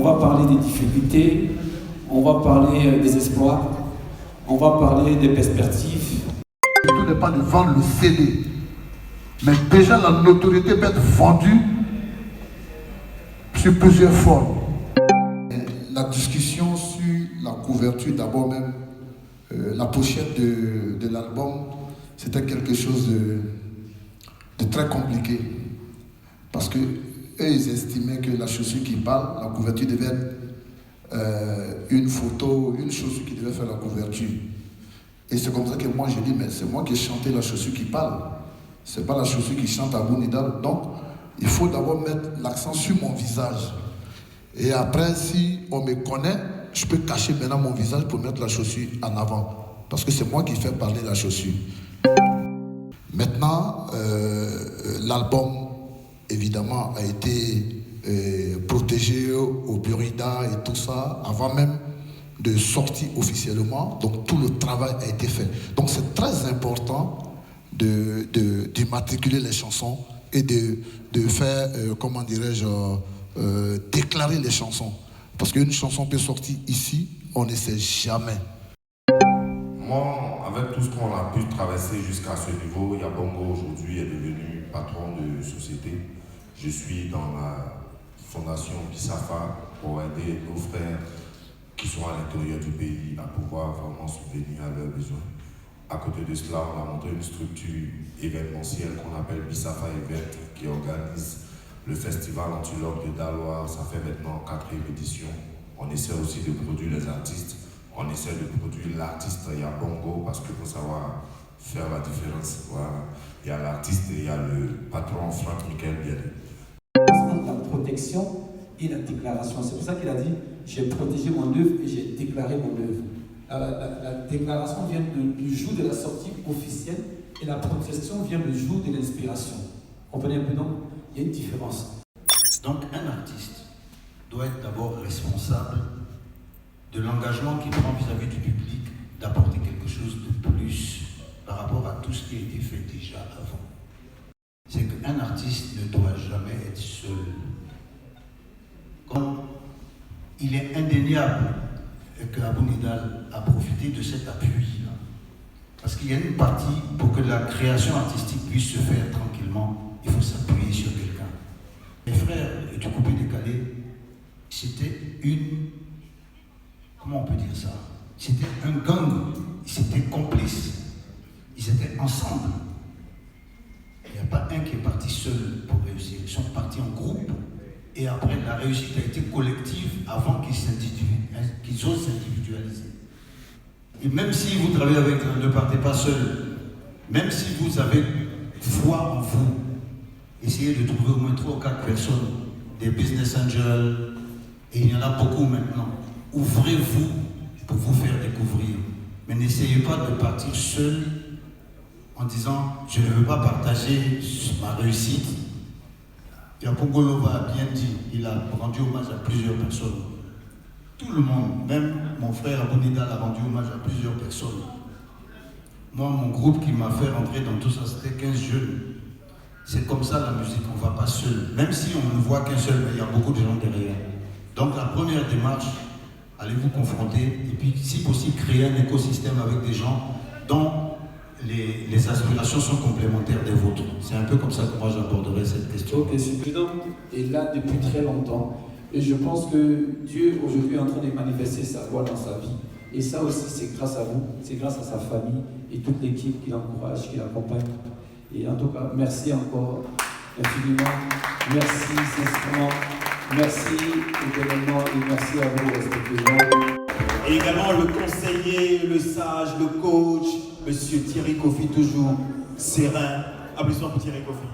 va parler des difficultés, on va parler des espoirs, on va parler des perspectives. Tout n'est pas de vendre le CD, mais déjà la notoriété peut être vendue sur plusieurs formes. La discussion sur la couverture, d'abord même, la pochette de l'album, c'était quelque chose de très compliqué. Parce que eux, ils estimaient que la chaussure qui parle, la couverture devait être une photo, une chaussure qui devait faire la couverture. Et c'est comme ça que moi j'ai dit, mais c'est moi qui ai chanté la chaussure qui parle. C'est pas la chaussure qui chante Abou Nidal. Donc, il faut d'abord mettre l'accent sur mon visage. Et après, si on me connaît, je peux cacher maintenant mon visage pour mettre la chaussure en avant. Parce que c'est moi qui fais parler la chaussure. Maintenant, l'album, évidemment, a été protégé au Burida et tout ça, avant même de sortir officiellement. Donc, tout le travail a été fait. Donc, c'est très important d'immatriculer les chansons et de faire, comment dirais-je, déclarer les chansons. Parce qu'une chanson peut sortir ici, on ne sait jamais. Moi, avec tout ce qu'on a pu traverser jusqu'à ce niveau, Yabongo aujourd'hui est devenu patron de société. Je suis dans la fondation Bissafa pour aider nos frères qui sont à l'intérieur du pays à pouvoir vraiment subvenir à leurs besoins. À côté de cela, on a monté une structure événementielle qu'on appelle Bissafa Event qui organise le festival Antilope de Daloa. Ça fait maintenant 4e édition. On essaie aussi de produire les artistes. On essaie de produire l'artiste Yabongo parce qu'il faut savoir faire la différence. Voilà. Il y a l'artiste et il y a le patron Franck Michael Bialy. La protection et la déclaration. C'est pour ça qu'il a dit j'ai protégé mon œuvre et j'ai déclaré mon œuvre. La déclaration vient du jour de la sortie officielle et la protection vient le jour de l'inspiration. Comprenez un peu, donc il y a une différence. Donc un artiste doit être d'abord responsable de l'engagement qu'il prend vis-à-vis du public, d'apporter quelque chose de plus par rapport à tout ce qui a été fait déjà avant. C'est qu'un artiste ne doit jamais être seul. Comme il est indéniable que Abou Nidal a profité de cet appui-là. Parce qu'il y a une partie, pour que la création artistique puisse se faire tranquillement, il faut s'appuyer sur quelqu'un. Mes frères du coupé décalé, c'était une... Comment on peut dire ça? C'était un gang, ils étaient complices, ils étaient ensemble. Il n'y a pas un qui est parti seul pour réussir, ils sont partis en groupe. Et après, la réussite a été collective avant qu'ils osent s'individualiser. Et même si vous travaillez avec eux, ne partez pas seul. Même si vous avez foi en vous, essayez de trouver au moins 3 ou 4 personnes, des business angels, et il y en a beaucoup maintenant. Ouvrez-vous pour vous faire découvrir. Mais n'essayez pas de partir seul en disant je ne veux pas partager ma réussite. Yapongolo a bien dit, il a rendu hommage à plusieurs personnes. Tout le monde, même mon frère Abou Nidal a rendu hommage à plusieurs personnes. Moi, mon groupe qui m'a fait rentrer dans tout ça, c'était 15 jeunes. C'est comme ça la musique, on ne va pas seul. Même si on ne voit qu'un seul, mais il y a beaucoup de gens derrière. Donc la première démarche, allez vous confronter et puis si possible créer un écosystème avec des gens dont les aspirations sont complémentaires des vôtres. C'est un peu comme ça que moi j'aborderai cette question. Ok, ce président est là depuis très longtemps et je pense que Dieu aujourd'hui est en train de manifester sa voix dans sa vie. Et ça aussi c'est grâce à vous, c'est grâce à sa famille et toute l'équipe qui l'encourage, qui l'accompagne. Et en tout cas, merci encore infiniment, merci sincèrement, merci également et merci à vous respectivement. Et également le conseiller, le sage, le coach, Monsieur Thierry Kofi, toujours serein. Applaudissements pour Thierry Kofi.